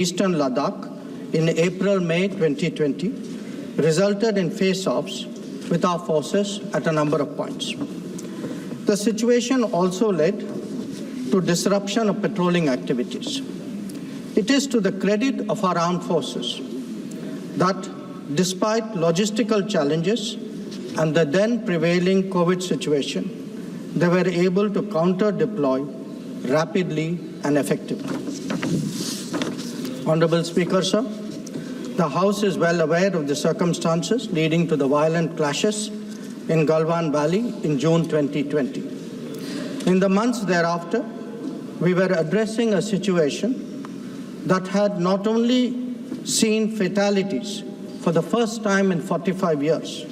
eastern Ladakh in April-May 2020 resulted in face-offs with our forces at a number of points. The situation also led to disruption of patrolling activities. It is to the credit of our armed forces that despite logistical challenges and the then prevailing COVID situation, they were able to counter-deploy rapidly and effectively. Honorable Speaker, sir, the House is well aware of the circumstances leading to the violent clashes in Galwan Valley in June 2020. In the months thereafter, we were addressing a situation that had not only seen fatalities for the first time in 45 years,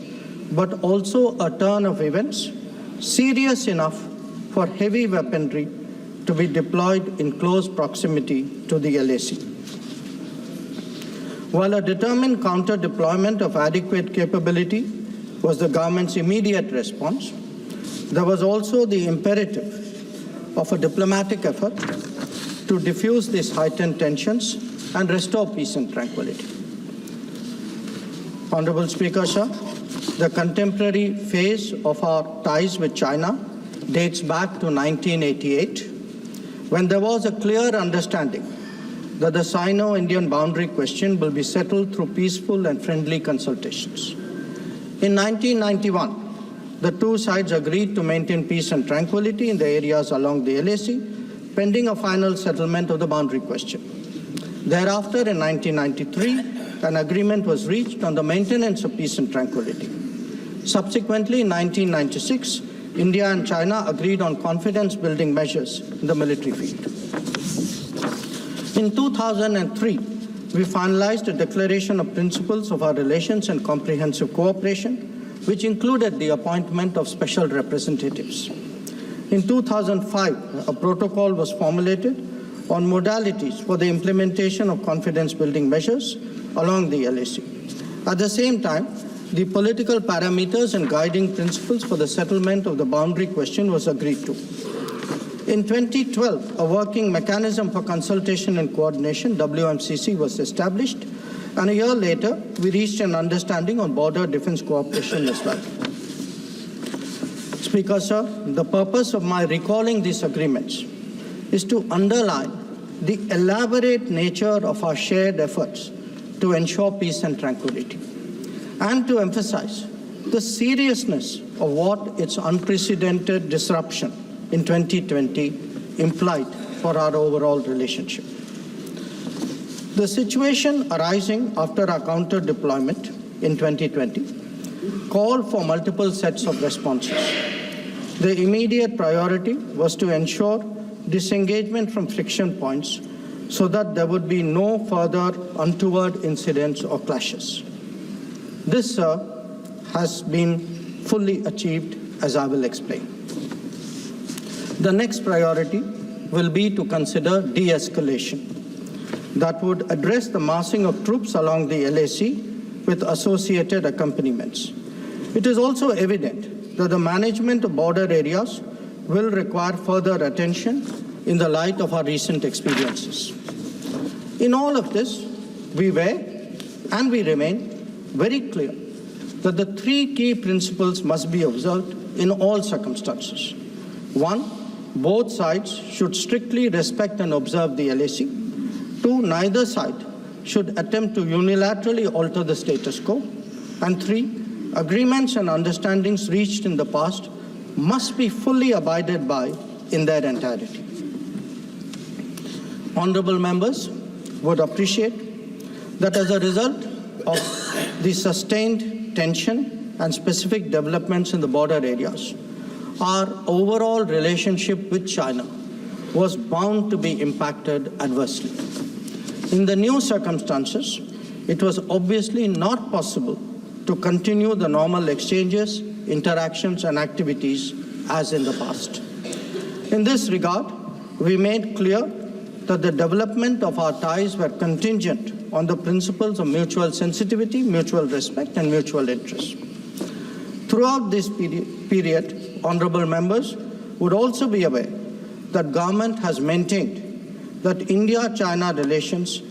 but also a turn of events serious enough for heavy weaponry to be deployed in close proximity to the LAC. While a determined counter-deployment of adequate capability was the government's immediate response, there was also the imperative of a diplomatic effort to diffuse these heightened tensions and restore peace and tranquility. Honorable Speaker, sir, the contemporary phase of our ties with China dates back to 1988, when there was a clear understanding that the Sino-Indian boundary question will be settled through peaceful and friendly consultations. In 1991, the two sides agreed to maintain peace and tranquility in the areas along the LAC, pending a final settlement of the boundary question. Thereafter, in 1993, an agreement was reached on the maintenance of peace and tranquility. Subsequently, in 1996, India and China agreed on confidence-building measures in the military field. In 2003, we finalized a declaration of principles of our relations and comprehensive cooperation, which included the appointment of special representatives. In 2005, a protocol was formulated on modalities for the implementation of confidence-building measures along the LAC. At the same time, the political parameters and guiding principles for the settlement of the boundary question was agreed to. In 2012, a working mechanism for consultation and coordination, WMCC, was established, and a year later, we reached an understanding on border defense cooperation as well. Speaker, sir, the purpose of my recalling these agreements is to underline the elaborate nature of our shared efforts to ensure peace and tranquility, and to emphasize the seriousness of what its unprecedented disruption in 2020 implied for our overall relationship. The situation arising after our counter-deployment in 2020 called for multiple sets of responses. The immediate priority was to ensure disengagement from friction points so that there would be no further untoward incidents or clashes. This, sir, has been fully achieved, as I will explain. The next priority will be to consider de-escalation that would address the massing of troops along the LAC with associated accompaniments. It is also evident that the management of border areas will require further attention in the light of our recent experiences. In all of this, we were and we remain very clear that the three key principles must be observed in all circumstances. One, both sides should strictly respect and observe the LAC. Two, neither side should attempt to unilaterally alter the status quo. And three, agreements and understandings reached in the past must be fully abided by in their entirety. Honorable members would appreciate that as a result of the sustained tension and specific developments in the border areas, our overall relationship with China was bound to be impacted adversely. In the new circumstances, it was obviously not possible to continue the normal exchanges, interactions, and activities as in the past. In this regard, we made clear that the development of our ties were contingent on the principles of mutual sensitivity, mutual respect, and mutual interest. Throughout this period, honorable members would also be aware that government has maintained that India-China relations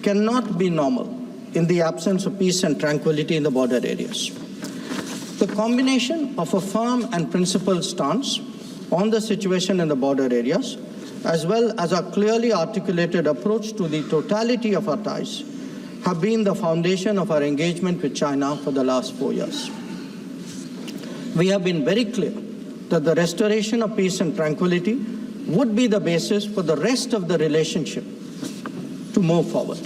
cannot be normal in the absence of peace and tranquility in the border areas. The combination of a firm and principled stance on the situation in the border areas, as well as a clearly articulated approach to the totality of our ties, have been the foundation of our engagement with China for the last 4 years. We have been very clear that the restoration of peace and tranquility would be the basis for the rest of the relationship to move forward.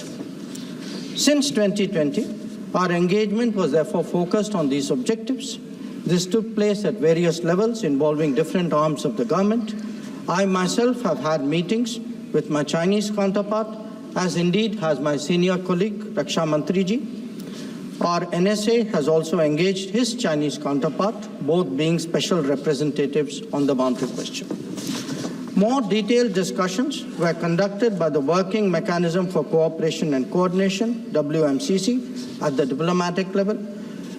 Since 2020, our engagement was therefore focused on these objectives. This took place at various levels involving different arms of the government. I myself have had meetings with my Chinese counterpart, as indeed has my senior colleague, Raksha Mantriji. Our NSA has also engaged his Chinese counterpart, both being special representatives on the boundary question. More detailed discussions were conducted by the Working Mechanism for Cooperation and Coordination, WMCC, at the diplomatic level.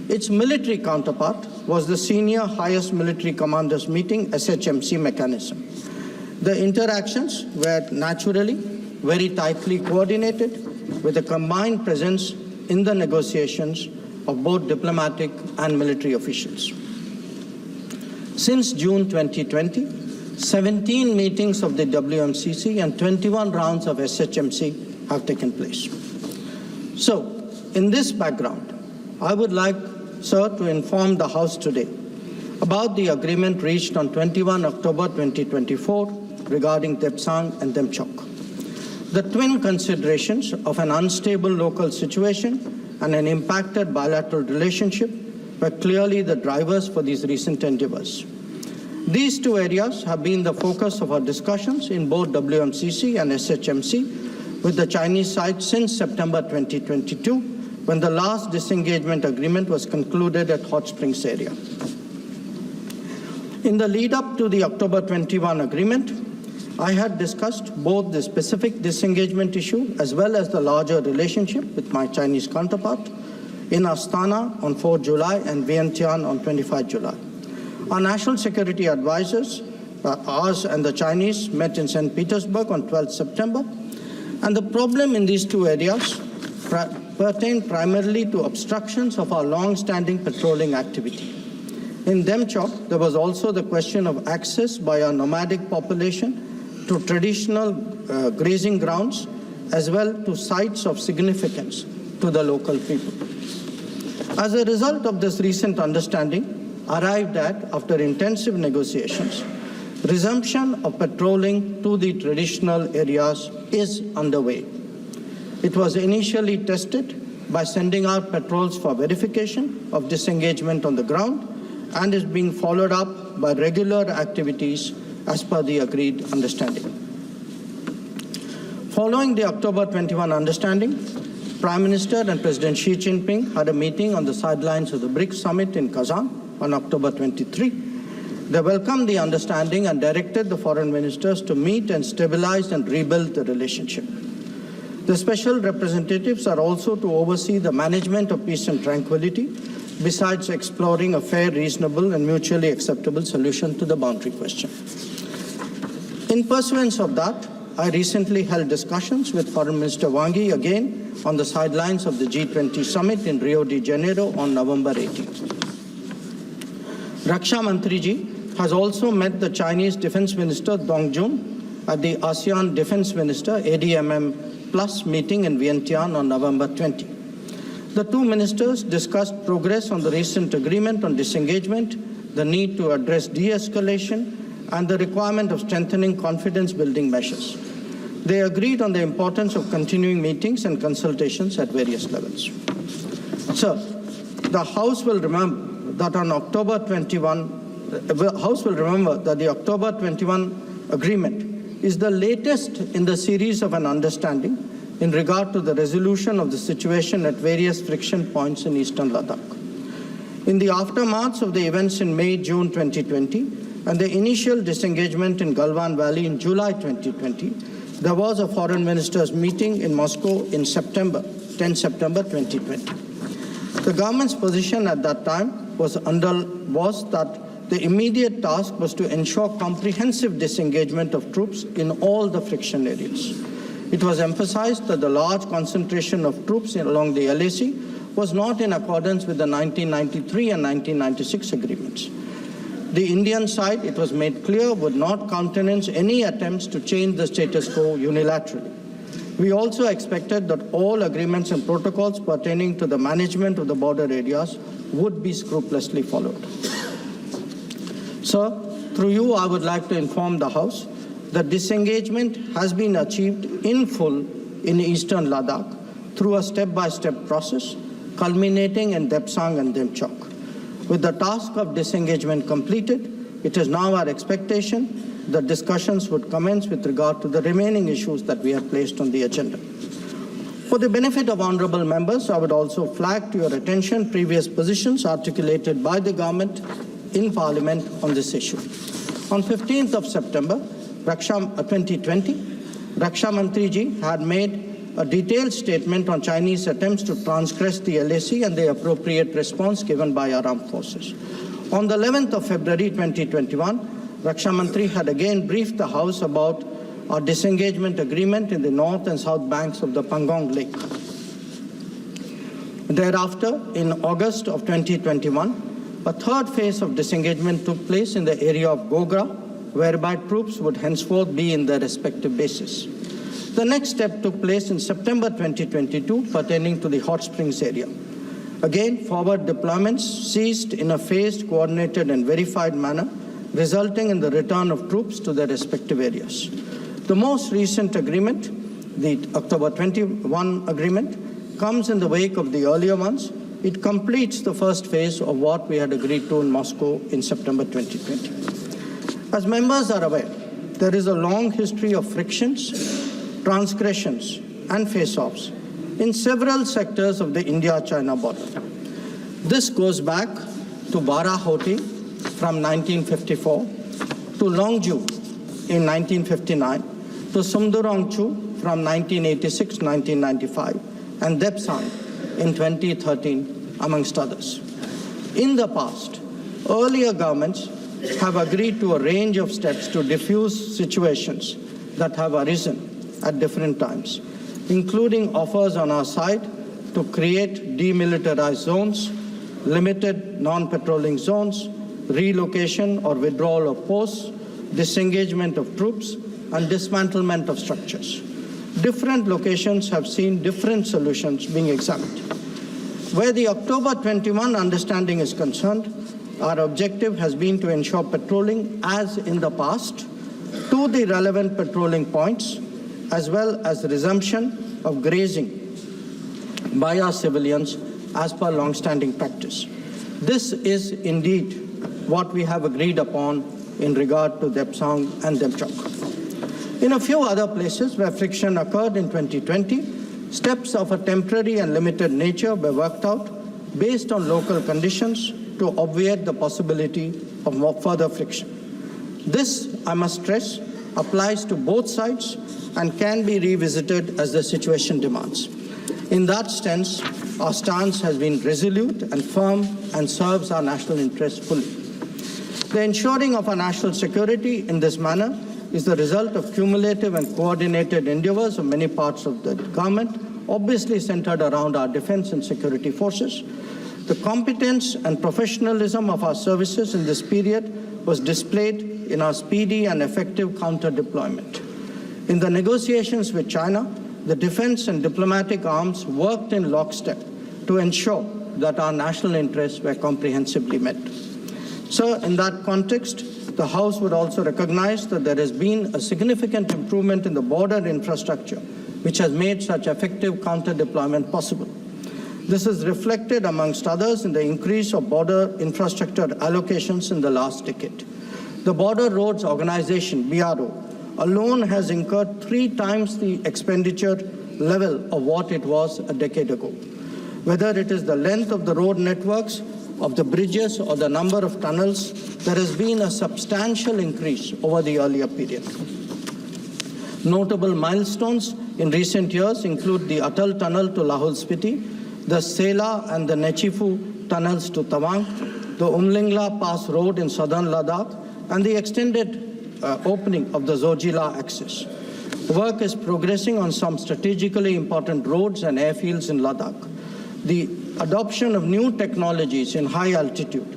Its military counterpart was the Senior Highest Military Commanders Meeting, SHMC mechanism. The interactions were naturally very tightly coordinated with a combined presence in the negotiations of both diplomatic and military officials. Since June 2020, 17 meetings of the WMCC and 21 rounds of SHMC have taken place. So, in this background, I would like, sir, to inform the House today about the agreement reached on 21 October 2024 regarding Depsang and Demchok. The twin considerations of an unstable local situation and an impacted bilateral relationship were clearly the drivers for these recent endeavors. These two areas have been the focus of our discussions in both WMCC and SHMC with the Chinese side since September 2022, when the last disengagement agreement was concluded at Hot Springs area. In the lead up to the October 21 agreement, I had discussed both the specific disengagement issue as well as the larger relationship with my Chinese counterpart in Astana on 4 July and Vientiane on 25 July. Our national security advisors, ours and the Chinese, met in St. Petersburg on 12 September, and the problem in these two areas pertained primarily to obstructions of our long-standing patrolling activity. In Demchok, there was also the question of access by our nomadic population to traditional grazing grounds, as well to sites of significance to the local people. As a result of this recent understanding, arrived at, after intensive negotiations, resumption of patrolling to the traditional areas is underway. It was initially tested by sending out patrols for verification of disengagement on the ground and is being followed up by regular activities as per the agreed understanding. Following the October 21 understanding, Prime Minister and President Xi Jinping had a meeting on the sidelines of the BRICS summit in Kazan on October 23. They welcomed the understanding and directed the foreign ministers to meet and stabilize and rebuild the relationship. The special representatives are also to oversee the management of peace and tranquility, besides exploring a fair, reasonable, and mutually acceptable solution to the boundary question. In pursuance of that, I recently held discussions with Foreign Minister Wang Yi again on the sidelines of the G20 summit in Rio de Janeiro on November 18th. Raksha Mantriji has also met the Chinese Defense Minister Dong Jun at the ASEAN Defense Minister ADMM Plus meeting in Vientiane on November 20. The two ministers discussed progress on the recent agreement on disengagement, the need to address de-escalation, and the requirement of strengthening confidence-building measures. They agreed on the importance of continuing meetings and consultations at various levels. Sir, the House will remember that on October 21, the House will remember that the October 21 agreement is the latest in the series of an understanding in regard to the resolution of the situation at various friction points in eastern Ladakh. In the aftermath of the events in May-June 2020 and the initial disengagement in Galwan Valley in July 2020, there was a foreign ministers meeting in Moscow in 10 September 2020. The government's position at that time was that the immediate task was to ensure comprehensive disengagement of troops in all the friction areas. It was emphasized that the large concentration of troops along the LAC was not in accordance with the 1993 and 1996 agreements. The Indian side, it was made clear, would not countenance any attempts to change the status quo unilaterally. We also expected that all agreements and protocols pertaining to the management of the border areas would be scrupulously followed. Sir, through you, I would like to inform the House that disengagement has been achieved in full in eastern Ladakh through a step-by-step process, culminating in Depsang and Demchok. With the task of disengagement completed, it is now our expectation that discussions would commence with regard to the remaining issues that we have placed on the agenda. For the benefit of honourable members, I would also flag to your attention previous positions articulated by the government in Parliament on this issue. On 15th of September 2020, Raksha Mantri ji had made a detailed statement on Chinese attempts to transgress the LAC and the appropriate response given by our armed forces. On the 11th of February 2021, Raksha Mantri had again briefed the House about our disengagement agreement in the north and south banks of the Pangong Lake. Thereafter, in August of 2021, a third phase of disengagement took place in the area of Gogra, whereby troops would henceforth be in their respective bases. The next step took place in September 2022 pertaining to the Hot Springs area. Again, forward deployments ceased in a phased, coordinated and verified manner, resulting in the return of troops to their respective areas. The most recent agreement, the October 21 agreement, comes in the wake of the earlier ones. It completes the first phase of what we had agreed to in Moscow in September 2020. As members are aware, there is a long history of frictions, transgressions and face-offs in several sectors of the India-China border. This goes back to Barahoti from 1954, to Longju in 1959, to Sumdurongchu from 1986-1995, and Depsang in 2013, amongst others. In the past, earlier governments have agreed to a range of steps to diffuse situations that have arisen at different times, including offers on our side to create demilitarized zones, limited non-patrolling zones, relocation or withdrawal of posts, disengagement of troops, and dismantlement of structures. Different locations have seen different solutions being examined. Where the October 21 understanding is concerned, our objective has been to ensure patrolling as in the past to the relevant patrolling points, as well as the resumption of grazing by our civilians as per long-standing practice. This is indeed what we have agreed upon in regard to Depsang and Demchok. In a few other places where friction occurred in 2020, steps of a temporary and limited nature were worked out based on local conditions to obviate the possibility of further friction. This, I must stress, applies to both sides and can be revisited as the situation demands. In that sense, our stance has been resolute and firm and serves our national interests fully. The ensuring of our national security in this manner is the result of cumulative and coordinated endeavors of many parts of the government, obviously centered around our defense and security forces. The competence and professionalism of our services in this period was displayed in our speedy and effective counter-deployment. In the negotiations with China, the defense and diplomatic arms worked in lockstep to ensure that our national interests were comprehensively met. Sir, in that context, the House would also recognize that there has been a significant improvement in the border infrastructure, which has made such effective counter-deployment possible. This is reflected, amongst others, in the increase of border infrastructure allocations in the last decade. The Border Roads Organization, BRO, alone has incurred 3 times the expenditure level of what it was a decade ago. Whether it is the length of the road networks, of the bridges, or the number of tunnels, there has been a substantial increase over the earlier period. Notable milestones in recent years include the Atal Tunnel to Lahul Spiti, the Sela and the Nechifu tunnels to Tawang, the Umlingla Pass Road in southern Ladakh, and the extended opening of the Zojila axis. Work is progressing on some strategically important roads and airfields in Ladakh. The adoption of new technologies in high altitude,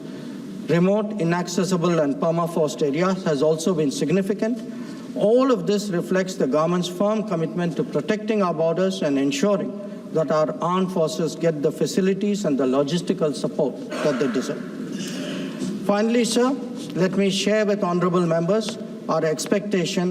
remote, inaccessible, and permafrost areas has also been significant. All of this reflects the government's firm commitment to protecting our borders and ensuring that our armed forces get the facilities and the logistical support that they deserve. Finally, sir, let me share with honorable members our expectation